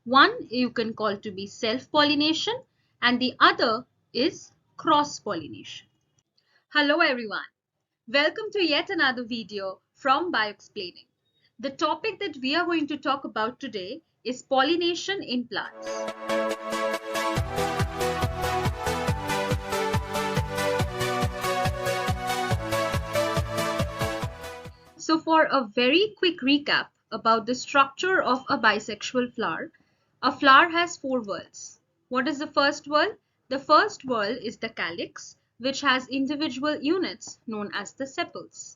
One you can call to be self-pollination and the other is cross-pollination. Hello everyone. Welcome to yet another video from BioExplaining. The topic that we are going to talk about today is pollination in plants. So for a very quick recap about the structure of a bisexual flower, a flower has four whorls. What is the first whorl? The first whorl is the calyx, which has individual units known as the sepals.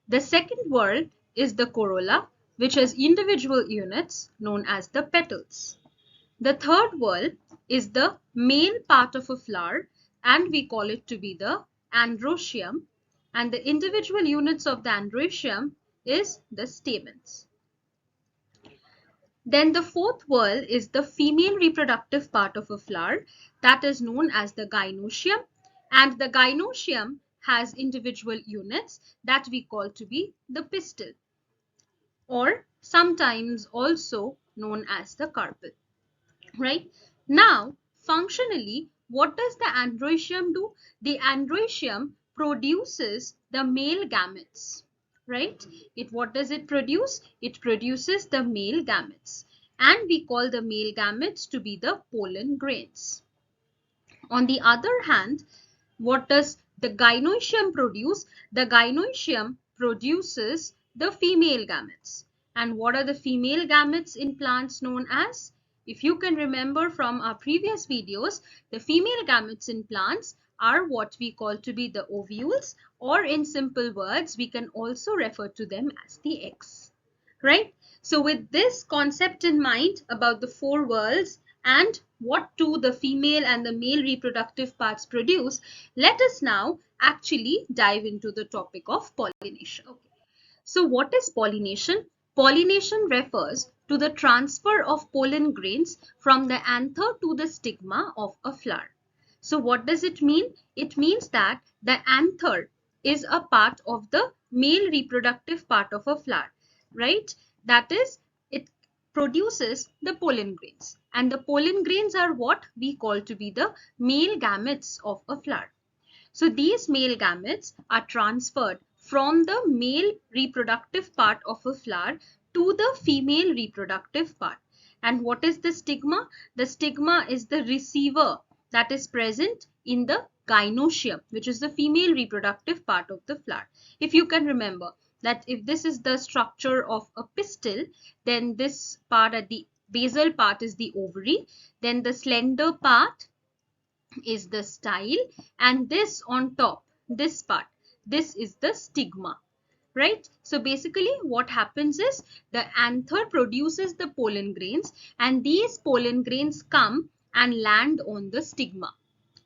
The second whorl is the corolla, which has individual units known as the petals. The third whorl is the male part of a flower and we call it to be the androecium, and the individual units of the androecium is the stamens. Then the fourth whorl is the female reproductive part of a flower that is known as the gynoecium, and the gynoecium has individual units that we call to be the pistil, or sometimes also known as the carpel. Right? Now, functionally, what does the androecium do? The androecium produces the male gametes. Right? What does it produce? It produces the male gametes, and we call the male gametes to be the pollen grains. On the other hand, what does the gynoecium produce? The gynoecium produces the female gametes. And what are the female gametes in plants known as? If you can remember from our previous videos, the female gametes in plants are what we call to be the ovules, or in simple words, we can also refer to them as the eggs. Right? So with this concept in mind about the four whorls and what do the female and the male reproductive parts produce, let us now actually dive into the topic of pollination. Okay. So what is pollination? Pollination refers to the transfer of pollen grains from the anther to the stigma of a flower. So what does it mean? It means that the anther is a part of the male reproductive part of a flower, right? That is, it produces the pollen grains, and the pollen grains are what we call to be the male gametes of a flower. So these male gametes are transferred from the male reproductive part of a flower to the female reproductive part. And what is the stigma? The stigma is the receiver that is present in the gynoecium, which is the female reproductive part of the flower. If you can remember that if this is the structure of a pistil, then this part at the basal part is the ovary, then the slender part is the style, and this on top, this part, this is the stigma. Right? So basically what happens is the anther produces the pollen grains, and these pollen grains come and land on the stigma.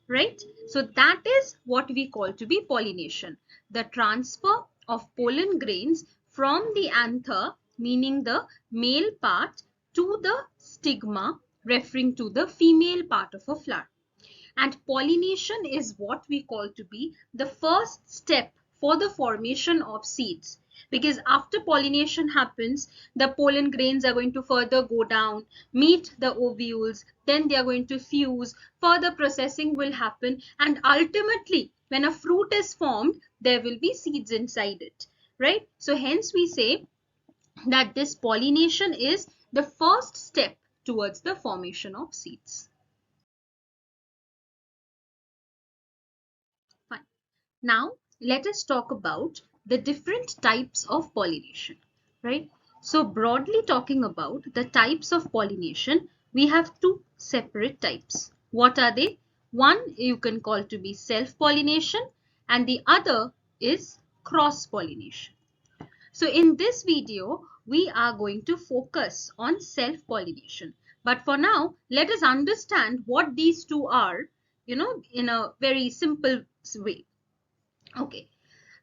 Right? So that is what we call to be pollination. The transfer of pollen grains from the anther, meaning the male part, to the stigma, referring to the female part of a flower. And pollination is what we call to be the first step for the formation of seeds. Because after pollination happens, the pollen grains are going to further go down, meet the ovules, then they are going to fuse, further processing will happen, and ultimately when a fruit is formed, there will be seeds inside it, right? So hence we say that this pollination is the first step towards the formation of seeds. Fine. Now let us talk about the different types of pollination, right? So broadly talking about the types of pollination, we have two separate types. What are they? One you can call to be self-pollination, and the other is cross-pollination. So in this video, we are going to focus on self-pollination. But for now, let us understand what these two are, in a very simple way. Okay.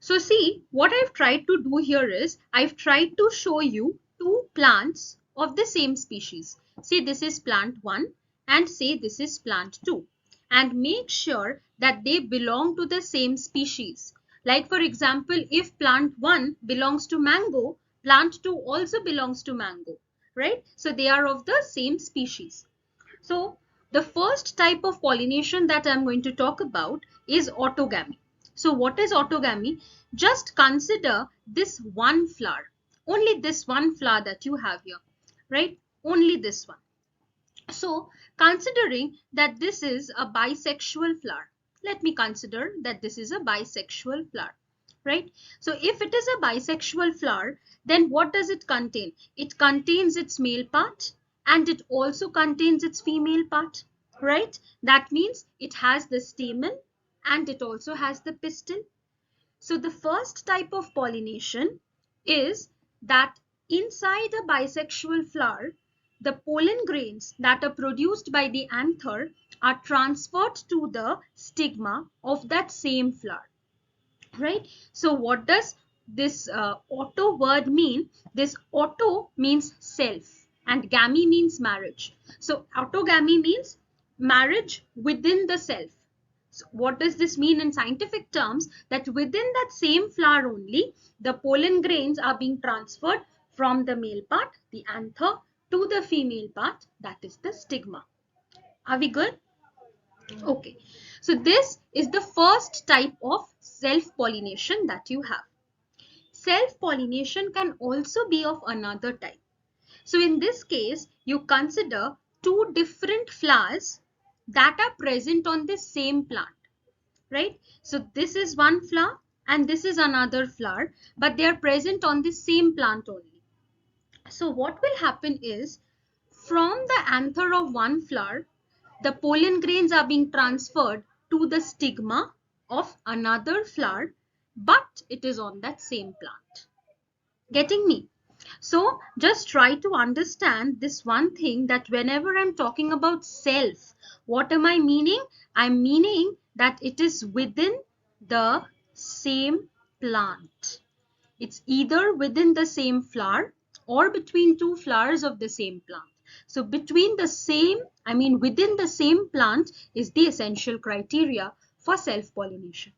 So see, what I've tried to do here is, I've tried to show you two plants of the same species. Say this is plant 1 and say this is plant 2. And make sure that they belong to the same species. Like for example, if plant 1 belongs to mango, plant 2 also belongs to mango. right? So they are of the same species. So the first type of pollination that I'm going to talk about is autogamy. So what is autogamy? Just consider this one flower, only this one flower that you have here, right? Only this one. So considering that this is a bisexual flower, let me consider that this is a bisexual flower, right? So if it is a bisexual flower, then what does it contain? It contains its male part and it also contains its female part, right? That means it has the stamen and it also has the pistil. So the first type of pollination is that inside a bisexual flower, the pollen grains that are produced by the anther are transferred to the stigma of that same flower, right? So what does this auto word mean? This auto means self and gamy means marriage. So autogamy means marriage within the self. So what does this mean in scientific terms? That within that same flower only, the pollen grains are being transferred from the male part, the anther, to the female part, that is the stigma. Are we good? Okay. So this is the first type of self-pollination that you have. Self-pollination can also be of another type. So in this case, you consider two different flowers that are present on the same plant, right? So this is one flower and this is another flower, but they are present on the same plant only. So what will happen is, from the anther of one flower, the pollen grains are being transferred to the stigma of another flower, but it is on that same plant. Getting me? So just try to understand this one thing, that whenever I'm talking about self, what am I meaning? I'm meaning that it is within the same plant. It's either within the same flower or between two flowers of the same plant. So within the same plant is the essential criteria for self-pollination.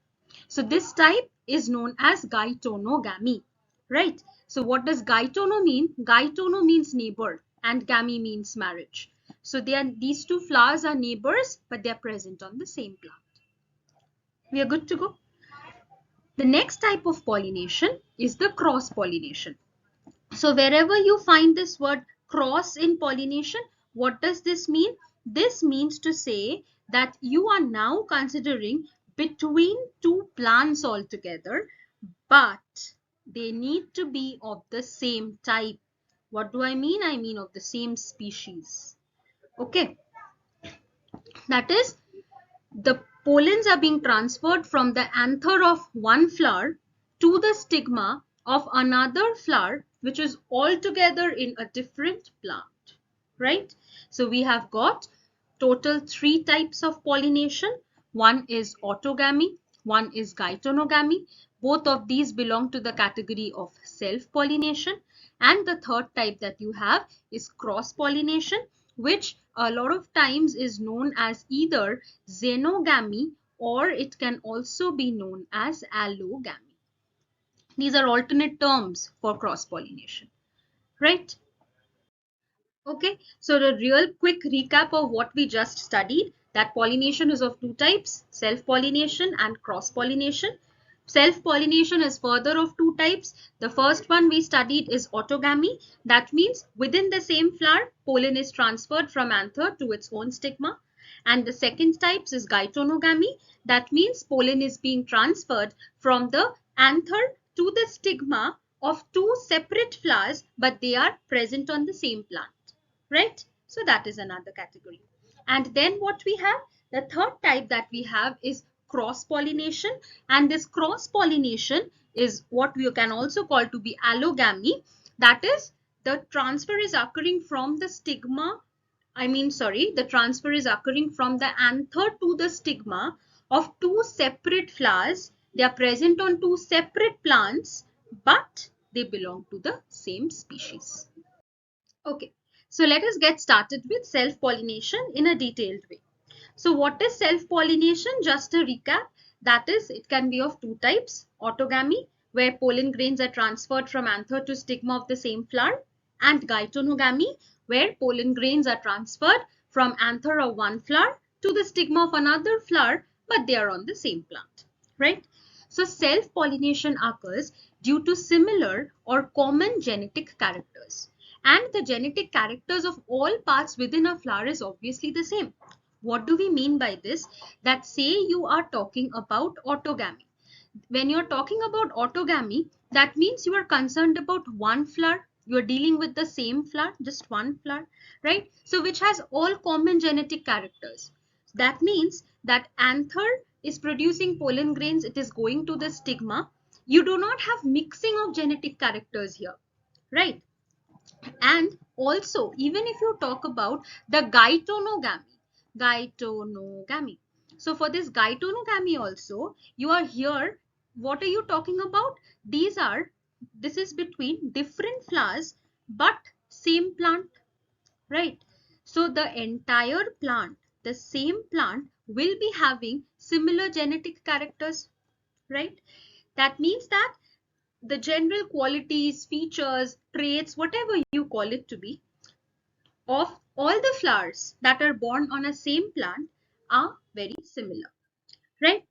So this type is known as geitonogamy, right? So what does geitono mean? Geitono means neighbor and gamy means marriage. So these two flowers are neighbors, but they are present on the same plant. We are good to go. The next type of pollination is the cross-pollination. So wherever you find this word cross in pollination, what does this mean? This means to say that you are now considering between two plants altogether, but they need to be of the same type. What do I mean? I mean of the same species. Okay. That is, the pollens are being transferred from the anther of one flower to the stigma of another flower, which is altogether in a different plant, right? So we have got total 3 types of pollination. One is autogamy, one is geitonogamy. Both of these belong to the category of self-pollination. And the third type that you have is cross-pollination, which a lot of times is known as either xenogamy or it can also be known as allogamy. These are alternate terms for cross-pollination, right? Okay, so the real quick recap of what we just studied, that pollination is of two types, self-pollination and cross-pollination. Self-pollination is further of two types. The first one we studied is autogamy. That means within the same flower, pollen is transferred from anther to its own stigma. And the second type is geitonogamy. That means pollen is being transferred from the anther to the stigma of two separate flowers, but they are present on the same plant, right? So that is another category. And then what we have, the third type that we have is cross-pollination, and this cross-pollination is what we can also call to be allogamy. That is, the transfer is occurring from the the transfer is occurring from the anther to the stigma of two separate flowers. They are present on two separate plants, but they belong to the same species. Okay, so let us get started with self-pollination in a detailed way. So what is self-pollination? Just a recap. That is, it can be of two types. Autogamy, where pollen grains are transferred from anther to stigma of the same flower. and Cleistogamous, where pollen grains are transferred from anther of one flower to the stigma of another flower, but they are on the same plant, right? So self-pollination occurs due to similar or common genetic characters. And the genetic characters of all parts within a flower is obviously the same. What do we mean by this? That say you are talking about autogamy. When you're talking about autogamy, that means you are concerned about one flower. You're dealing with the same flower, just one flower, right? So which has all common genetic characters. That means that anther is producing pollen grains. It is going to the stigma. You do not have mixing of genetic characters here, right? And also, even if you talk about the Cleistogamous. So for this Cleistogamous also, you are here, what are you talking about? This is between different flowers, but same plant, right? So the entire plant, the same plant will be having similar genetic characters, right? That means that the general qualities, features, traits, whatever you call it to be, of all the flowers that are born on a same plant are very similar, right?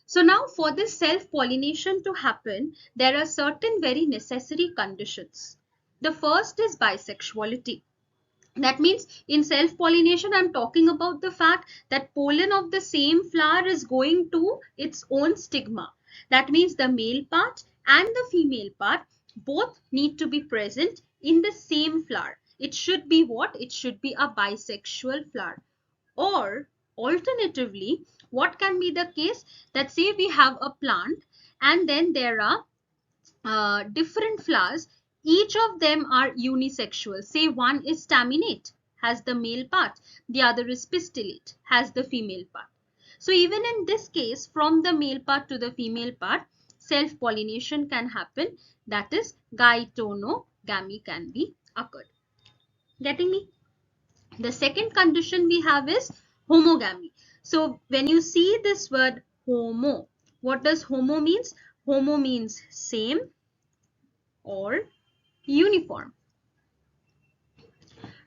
So now for this self-pollination to happen, there are certain very necessary conditions. The first is bisexuality. That means in self-pollination, I'm talking about the fact that pollen of the same flower is going to its own stigma. That means the male part and the female part both need to be present in the same flower. It should be what? It should be a bisexual flower. Or alternatively, what can be the case? That say we have a plant and then there are different flowers, each of them are unisexual. Say one is staminate, has the male part, the other is pistillate, has the female part. So even in this case, from the male part to the female part, self-pollination can happen. That is, Cleistogamous can be occurred. Getting me? The second condition we have is homogamy. So when you see this word homo, what does homo means? Homo means same or uniform,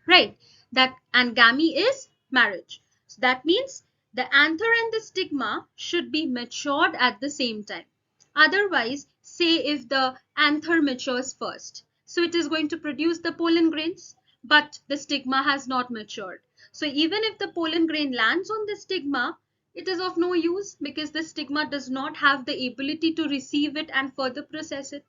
right? That and gamy is marriage. So that means the anther and the stigma should be matured at the same time. Otherwise, say if the anther matures first, so it is going to produce the pollen grains, but the stigma has not matured. So even if the pollen grain lands on the stigma, it is of no use because the stigma does not have the ability to receive it and further process it.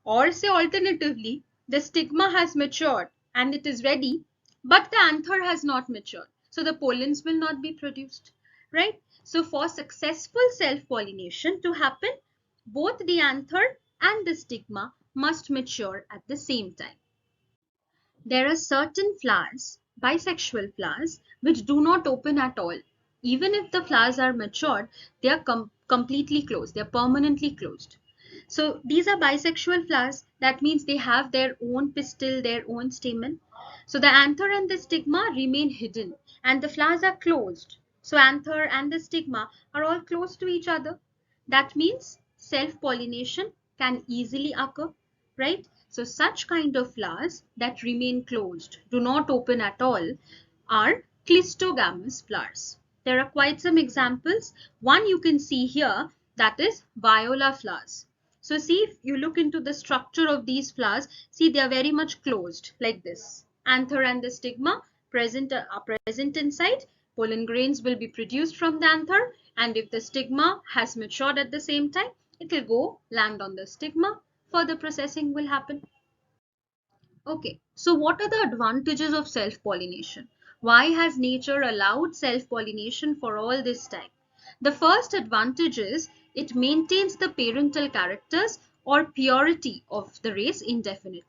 Or say alternatively, the stigma has matured and it is ready, but the anther has not matured. So the pollens will not be produced, right? So for successful self-pollination to happen, both the anther and the stigma must mature at the same time. There are certain flowers, bisexual flowers, which do not open at all. Even if the flowers are matured, they are completely closed. They are permanently closed. So these are bisexual flowers. That means they have their own pistil, their own stamen. So the anther and the stigma remain hidden and the flowers are closed. So anther and the stigma are all close to each other. That means self-pollination can easily occur, right? So such kind of flowers that remain closed, do not open at all, are Cleistogamous flowers. There are quite some examples. One you can see here, that is viola flowers. So see, if you look into the structure of these flowers, see they are very much closed like this. Anther and the stigma are present inside. Pollen grains will be produced from the anther, and if the stigma has matured at the same time, it will go land on the stigma. Further processing will happen. Okay, so what are the advantages of self-pollination? Why has nature allowed self-pollination for all this time? The first advantage is it maintains the parental characters or purity of the race indefinitely.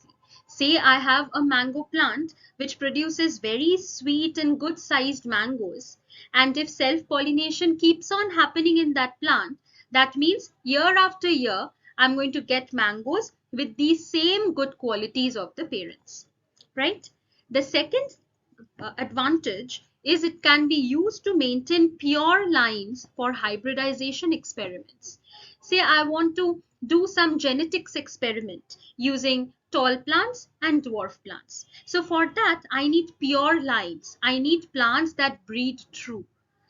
Say I have a mango plant which produces very sweet and good sized mangoes, and if self-pollination keeps on happening in that plant, that means year after year I'm going to get mangoes with these same good qualities of the parents, right? The second advantage is it can be used to maintain pure lines for hybridization experiments. Say I want to do some genetics experiment using tall plants and dwarf plants. So for that, I need pure lines. I need plants that breed true.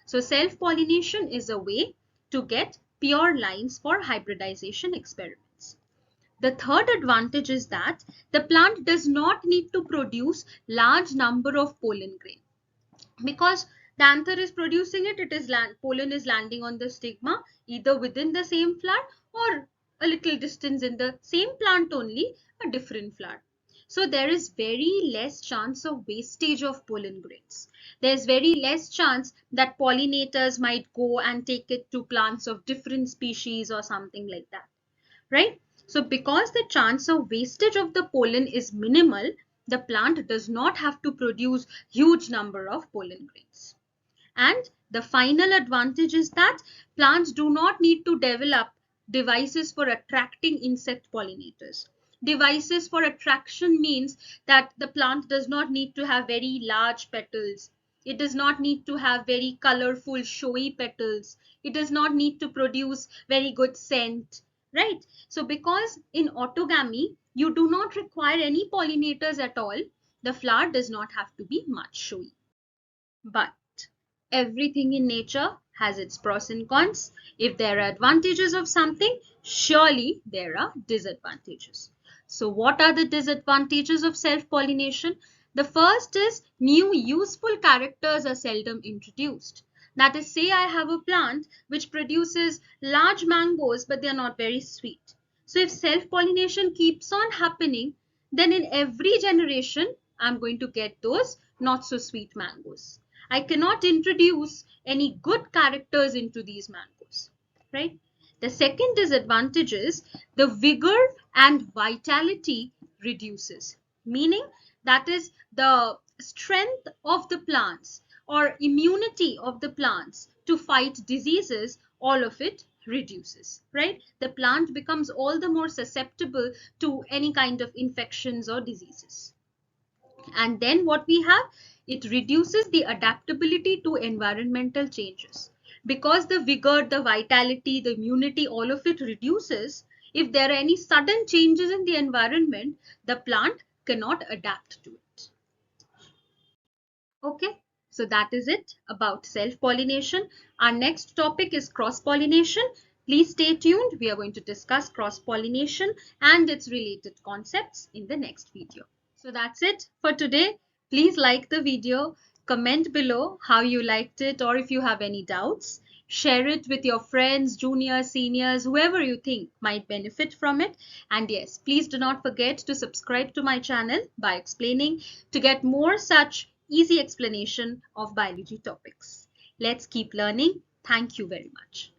So self-pollination is a way to get pure lines for hybridization experiments. The third advantage is that the plant does not need to produce large number of pollen grain, because the anther is producing it, pollen is landing on the stigma either within the same flower or a little distance in the same plant only, a different flower. So there is very less chance of wastage of pollen grains. There's very less chance that pollinators might go and take it to plants of different species or something like that, right? So because the chance of wastage of the pollen is minimal, the plant does not have to produce huge number of pollen grains. And the final advantage is that plants do not need to develop devices for attracting insect pollinators. Devices for attraction means that the plant does not need to have very large petals. It does not need to have very colorful, showy petals. It does not need to produce very good scent, right? So because in autogamy, you do not require any pollinators at all, the flower does not have to be much showy. But everything in nature has its pros and cons. If there are advantages of something, surely there are disadvantages. So what are the disadvantages of self-pollination? The first is new useful characters are seldom introduced. That is, say I have a plant which produces large mangoes, but they are not very sweet. So if self-pollination keeps on happening, then in every generation, I'm going to get those not so sweet mangoes. I cannot introduce any good characters into these mangoes, right? The second disadvantage is the vigor and vitality reduces, meaning that is the strength of the plants or immunity of the plants to fight diseases, all of it reduces, right? The plant becomes all the more susceptible to any kind of infections or diseases. And then what we have, it reduces the adaptability to environmental changes. Because the vigor, the vitality, the immunity, all of it reduces, if there are any sudden changes in the environment, the plant cannot adapt to it. Okay, so that is it about self-pollination. Our next topic is cross-pollination. Please stay tuned. We are going to discuss cross-pollination and its related concepts in the next video. So that's it for today. Please like the video, comment below how you liked it, or if you have any doubts, share it with your friends, juniors, seniors, whoever you think might benefit from it. And yes, please do not forget to subscribe to my channel by explaining to get more such easy explanation of biology topics. Let's keep learning. Thank you very much.